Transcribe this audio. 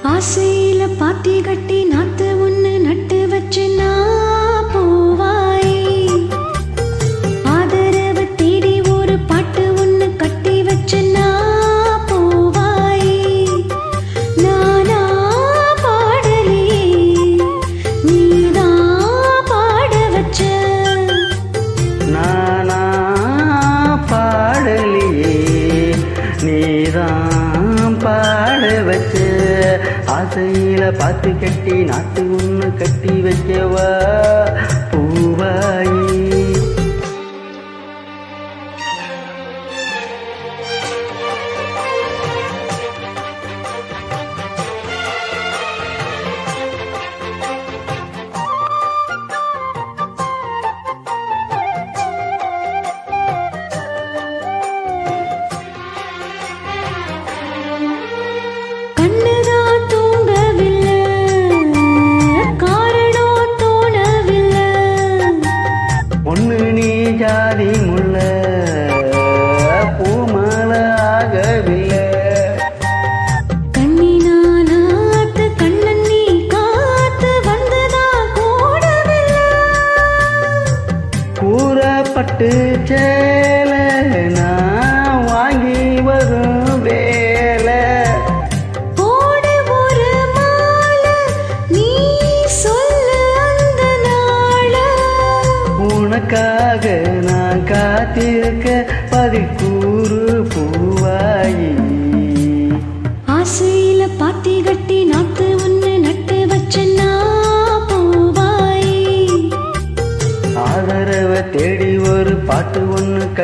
ஆசையில பாத்தி கட்டி நாத்து ஒண்ணு நட்டு வச்சு நான் பூவாய் ஆதரவு தேடி ஒரு பாட்டு ஒண்ணு கட்டி வச்சு நான் பூவாய் நானா பாடலையே நீதான் பாட வச்ச நானா பாடலையே நீதான் பாட வச்ச ஆசையில பாத்து கட்டி நாட்டு ஒண்ணு கட்டி வைக்கவா பூவாயி பொண்ணு நீ ஜாதி முள்ள பூமால ஆகவில்லை கண்ணினாத்து கண்ணன் நீ காத்து வந்ததா கூடவில்லை கூறப்பட்டு சேல நான் வாங்கி வரும் வேலை போடு ஒரு மாலை நீ சொல்லு அந்த நாள உனக்காக நான் காத்திருக்க பதிக்கூறு பூவாயி ஆசையில பாத்தி கட்டி நாத்து ஒண்ணு நட்டு வச்சு நான் பூவாய் ஆதரவை தேடி ஒரு பாட்டு ஒண்ணு